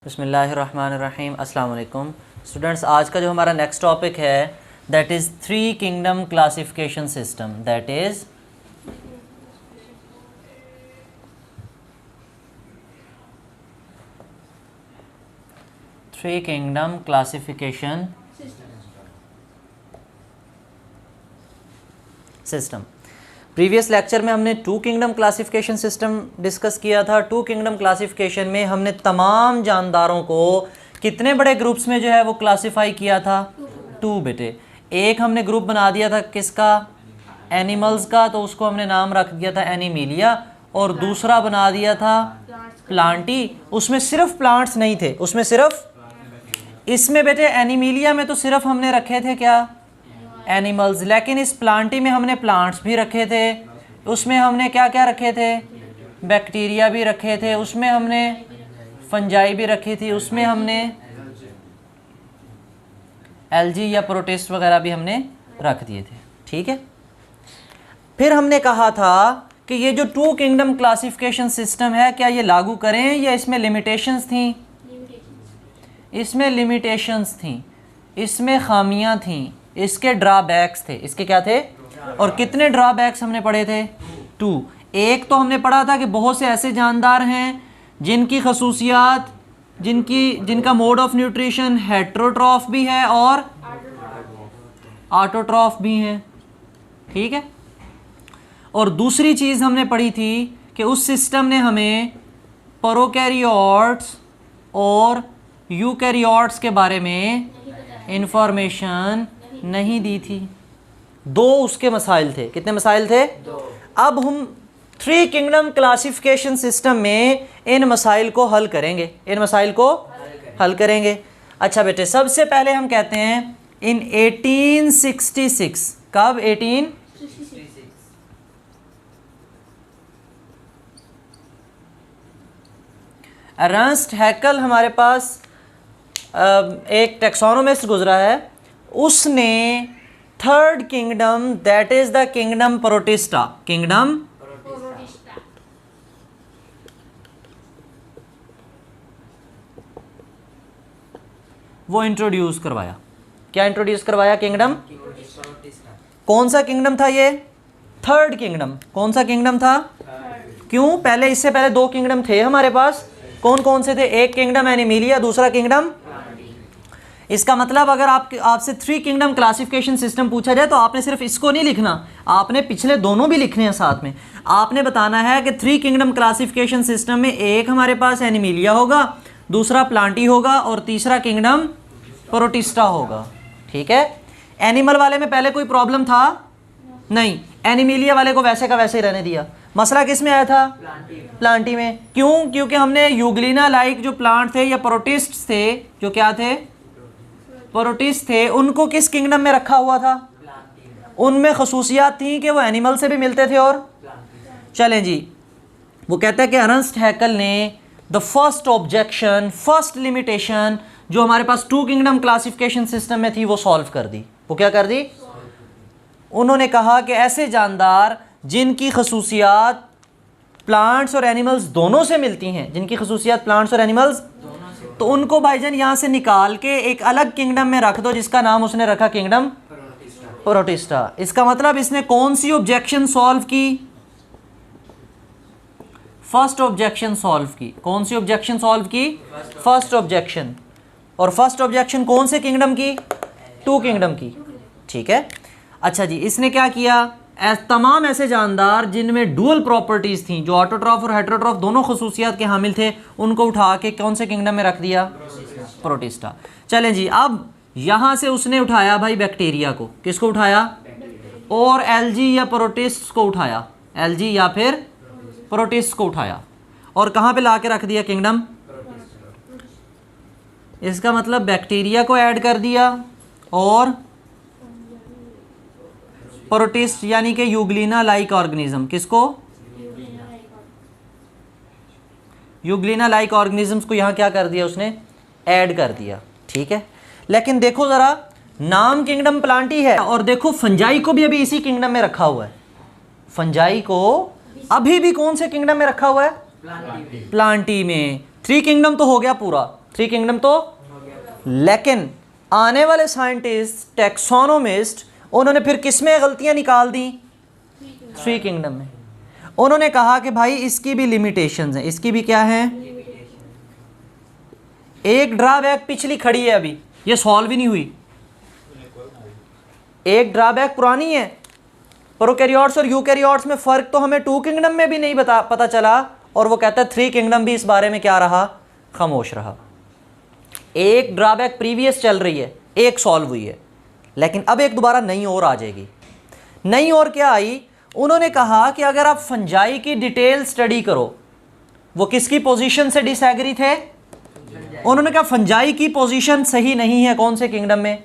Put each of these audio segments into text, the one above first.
बिस्मिल्लाहिर्रहमानिर्रहीम। अस्सलाम वालेकुम स्टूडेंट्स। आज का जो हमारा नेक्स्ट टॉपिक है that is 3 kingdom classification system. That is three kingdom classification system. Previous lecture में हमने 2 किंगडम क्लासिफिकेशन सिस्टम डिस्कस किया था। 2 किंगडम क्लासिफिकेशन में हमने तमाम जानदारों को कितने बड़े ग्रुप्स में जो है वो क्लासिफाई किया था? 2 बेटे। एक हमने ग्रुप बना दिया था किसका? एनिमल्स का, तो उसको हमने नाम रख दिया था एनिमीलिया। और दूसरा बना दिया था प्लांटी। उसमें सिर्फ प्लांट्स नहीं थे, उसमें सिर्फ, इसमें बेटे एनिमीलिया में तो सिर्फ हमने रखे थे क्या? एनिमल्स। लेकिन इस प्लांटी में हमने प्लांट्स भी रखे थे। उसमें हमने क्या क्या रखे थे? बैक्टीरिया भी रखे थे। उसमें हमने फंजाई भी रखी थी। उसमें हमने एल्जी या प्रोटिस्ट वगैरह भी हमने रख दिए थे। ठीक है। फिर हमने कहा था कि ये जो 2 किंगडम क्लासिफिकेशन सिस्टम है, क्या ये लागू करें या इसमें लिमिटेशंस थी? इसमें लिमिटेशंस थी, इसमें खामियां थी, इसके ड्रॉबैक्स थे। इसके क्या थे? और कितने ड्रॉबैक्स हमने पढ़े थे? 2। एक तो हमने पढ़ा था कि बहुत से ऐसे जानदार हैं जिनकी खसूसियात, जिनका मोड ऑफ न्यूट्रिशन हेट्रोट्रॉफ भी है और ऑटोट्रॉफ भी है। ठीक है। और दूसरी चीज़ हमने पढ़ी थी कि उस सिस्टम ने हमें प्रोकैरियोट्स और यूकैरियोट्स के बारे में इंफॉर्मेशन नहीं दी थी। 2 उसके मसाइल थे। कितने मसाइल थे? 2। अब हम 3 किंगडम क्लासिफिकेशन सिस्टम में इन मसाइल को हल करेंगे। इन मसाइल को हल करेंगे। अच्छा बेटे, सबसे पहले हम कहते हैं इन 1866। कब? 1866। अर्नस्ट हैकल हमारे पास एक टेक्सोनोमिस्ट गुजरा है। उसने 3rd kingdom that is the kingdom protista, kingdom वो इंट्रोड्यूस करवाया। क्या इंट्रोड्यूस करवाया? किंगडम। कौन सा किंगडम था ये? 3rd kingdom. कौन सा किंगडम था? क्यों? पहले, इससे पहले 2 किंगडम थे हमारे पास। कौन कौन से थे? एक किंगडम एनिमीलिया, दूसरा किंगडम। इसका मतलब अगर आपसे 3 किंगडम क्लासिफिकेशन सिस्टम पूछा जाए तो आपने सिर्फ इसको नहीं लिखना, आपने पिछले दोनों भी लिखने हैं साथ में। आपने बताना है कि 3 किंगडम क्लासिफिकेशन सिस्टम में एक हमारे पास एनिमीलिया होगा, दूसरा प्लांटी होगा और तीसरा किंगडम प्रोटिस्टा होगा। ठीक है। एनिमल वाले में पहले कोई प्रॉब्लम था? नहीं। एनिमीलिया वाले को वैसे का वैसे ही रहने दिया। मसला किस में आया था? प्लांटी में। क्यों? क्योंकि हमने यूग्लिना लाइक जो प्लांट थे या प्रोटिस्ट थे, जो क्या थे? प्रोटिस्ट थे, उनको किस किंगडम में रखा हुआ था? उनमें खसूसियात थी कि वो एनिमल से भी मिलते थे। और चलें जी, वो कहता है कि अर्नस्ट हैकल ने the first objection, first limitation जो हमारे पास 2 किंगडम क्लासिफिकेशन सिस्टम में थी वो सॉल्व कर दी। वो क्या कर दी? उन्होंने कहा कि ऐसे जानदार जिनकी खसूसियात प्लांट्स और एनिमल्स दोनों से मिलती हैं, जिनकी खसूसियात प्लांट्स और एनिमल्स, तो उनको भाईजान यहाँ से निकाल के एक अलग किंगडम में रख दो जिसका नाम उसने रखा किंगडम प्रोटिस्टा। इसका मतलब इसने कौन सी ऑब्जेक्शन सॉल्व की? फर्स्ट ऑब्जेक्शन सॉल्व की। कौन सी ऑब्जेक्शन सॉल्व की? First objection. और फर्स्ट ऑब्जेक्शन कौन से किंगडम की? 2 किंगडम की। ठीक है। अच्छा जी, इसने क्या किया? तमाम ऐसे जानदार जिनमें डुअल प्रॉपर्टीज थी, जो ऑटोट्रॉफ और हेट्रोट्रॉफ दोनों खसूसियात के हामिल थे, उनको उठा के कौन से किंगडम में रख दिया? प्रोटिस्टा। चलें जी, अब यहाँ से उसने उठाया भाई बैक्टीरिया को। किसको उठाया? और एल्जी या प्रोटिस्ट को उठाया। एल्जी या फिर प्रोटिस्ट को उठाया और कहाँ पे ला के रख दिया? किंगडम। इसका मतलब बैक्टीरिया को ऐड कर दिया और प्रोटिस्ट यानी कि यूग्लिना लाइक ऑर्गेनिज्म। किसको? यूग्लिना लाइक ऑर्गेनिजम्स को यहाँ क्या कर दिया उसने? ऐड कर दिया। ठीक है। लेकिन देखो ज़रा, नाम किंगडम प्लांटी है और देखो फंजाई को भी अभी इसी किंगडम में रखा हुआ है। फंजाई को अभी भी कौन से किंगडम में रखा हुआ है? प्लांटी में। 3 किंगडम तो हो गया पूरा, 3 किंगडम तो, लेकिन आने वाले साइंटिस्ट टैक्सोनोमिस्ट उन्होंने फिर किस में गलतियां निकाल दी? 3 किंगडम में। उन्होंने कहा कि भाई इसकी भी लिमिटेशंस हैं, इसकी भी क्या है? एक ड्रॉबैक पिछली खड़ी है, अभी ये सॉल्व ही नहीं हुई। एक ड्रॉबैक पुरानी है, प्रोकैरियोट्स और यूकैरियोट्स में फ़र्क तो हमें 2 किंगडम में भी नहीं पता चला, और वो कहता है 3 किंगडम भी इस बारे में क्या रहा? खामोश रहा। एक ड्रॉबैक प्रीवियस चल रही है, एक सॉल्व हुई है, लेकिन अब एक दोबारा नई और आ जाएगी। नई और क्या आई? उन्होंने कहा कि अगर आप फंजाई की डिटेल स्टडी करो, वो किसकी पोजीशन से डिसएग्री थे? उन्होंने कहा फंजाई की पोजीशन सही नहीं है कौन से किंगडम में,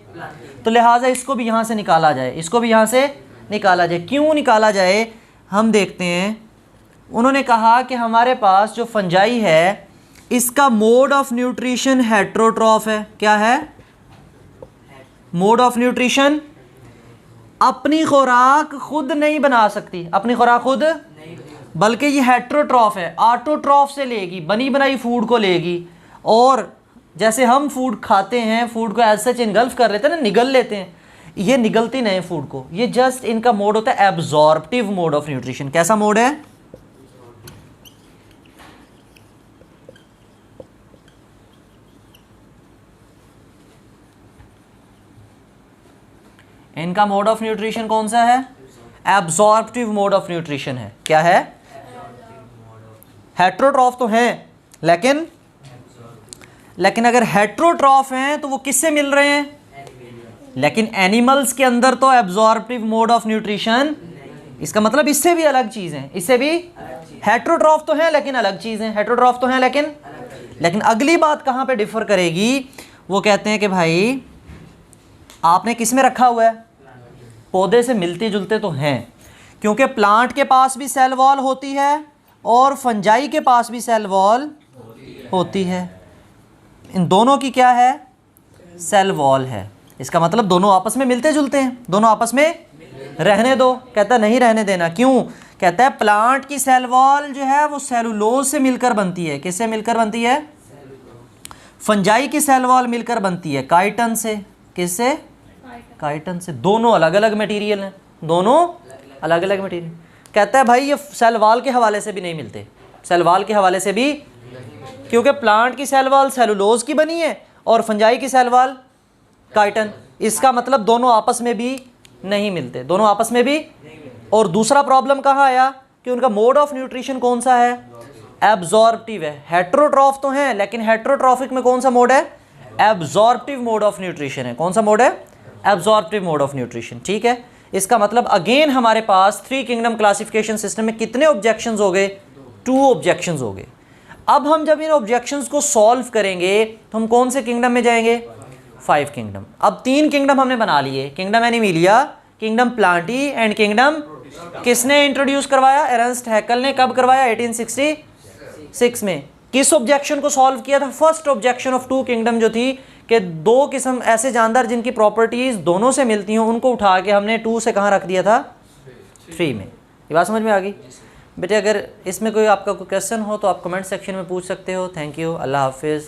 तो लिहाजा इसको भी यहाँ से निकाला जाए, इसको भी यहाँ से निकाला जाए। क्यों निकाला जाए हम देखते हैं। उन्होंने कहा कि हमारे पास जो फंजाई है इसका मोड ऑफ न्यूट्रिशन हेट्रोट्रॉफ है। क्या है? मोड ऑफ न्यूट्रिशन, अपनी खुराक खुद नहीं बना सकती, अपनी खुराक खुद, बल्कि ये हेट्रोट्रॉफ है, ऑटोट्रॉफ से लेगी, बनी बनाई फूड को लेगी। और जैसे हम फूड खाते हैं, फूड को एज सच इनगल्फ कर लेते हैं ना, निगल लेते हैं, ये निगलती नहीं फूड को, ये जस्ट इनका मोड होता है एब्जॉर्प्टिव मोड ऑफ न्यूट्रिशन। कैसा मोड है? इनका मोड ऑफ न्यूट्रिशन कौन सा है? एब्जॉर्प्टिव मोड ऑफ न्यूट्रिशन है। क्या है? हेट्रोट्रॉफ तो हैं, लेकिन अगर हेट्रोट्रॉफ हैं तो वो किससे मिल रहे हैं? लेकिन एनिमल्स के अंदर तो एब्जॉर्प्टिव मोड ऑफ न्यूट्रिशन, इसका मतलब इससे भी अलग चीज़ है, इससे भी हेट्रोट्रॉफ तो है लेकिन अलग चीज़ है, हेट्रोट्रॉफ तो है लेकिन अगली बात कहाँ पे डिफर करेगी? वो कहते हैं कि भाई आपने किस में रखा हुआ है? पौधे से मिलते जुलते तो हैं, क्योंकि प्लांट के पास भी सेल वॉल होती है और फंजाई के पास भी सेल वॉल होती है। इन दोनों की क्या है? सेल वॉल है। इसका मतलब दोनों आपस में मिलते जुलते हैं, दोनों आपस में रहने दो। कहता नहीं रहने देना। क्यों? कहता है प्लांट की सेल वॉल जो है वो सेलुलोज से मिलकर बनती है। किससे मिलकर बनती है? फंजाई की सेल वॉल मिलकर बनती है काइटन से। किससे? काइटन से। दोनों अलग अलग मटेरियल हैं, दोनों अलग अलग मटेरियल। कहता है भाई ये सेल वॉल के हवाले से भी नहीं मिलते, सेल वॉल के हवाले से भी, क्योंकि प्लांट की सेल वॉल सेलुलोज की बनी है और फंजाई की सेल वॉल काइटन। इसका मतलब दोनों आपस में भी नहीं मिलते, दोनों आपस में भी। और दूसरा प्रॉब्लम कहाँ आया कि उनका मोड ऑफ न्यूट्रिशन कौन सा है? एब्जॉर्प्टिव है। हेट्रोट्रॉफ तो हैं लेकिन हेट्रोट्रॉफिक में कौन सा मोड है? एब्जॉर्प्टिव मोड ऑफ न्यूट्रिशन है। कौन सा मोड है? Absorptive mode of nutrition. ठीक है, इसका मतलब अगेन हमारे पास 3 किंगडम क्लासिफिकेशन सिस्टम में कितने ऑब्जेक्शंस हो गए? 2 ऑब्जेक्शंस हो गए। अब हम जब इन ऑब्जेक्शंस को सॉल्व करेंगे तो हम कौन से किंगडम में जाएंगे? 5 किंगडम। अब 3 किंगडम हमने बना लिए, kingdom Animalia, kingdom Plantae and kingdom. किसने इंट्रोड्यूस करवाया? एर्नस्ट हैकल ने। कब करवाया? 1866 में। किस ऑब्जेक्शन को सॉल्व किया था? फर्स्ट ऑब्जेक्शन ऑफ 2 किंगडम जो थी कि 2 किस्म ऐसे जानदार जिनकी प्रॉपर्टीज दोनों से मिलती हों, उनको उठा के हमने 2 से कहाँ रख दिया था? 3 में। ये बात समझ में आ गई बेटे? अगर इसमें कोई आपका कोई क्वेश्चन हो तो आप कमेंट सेक्शन में पूछ सकते हो। थैंक यू, अल्लाह हाफिज़।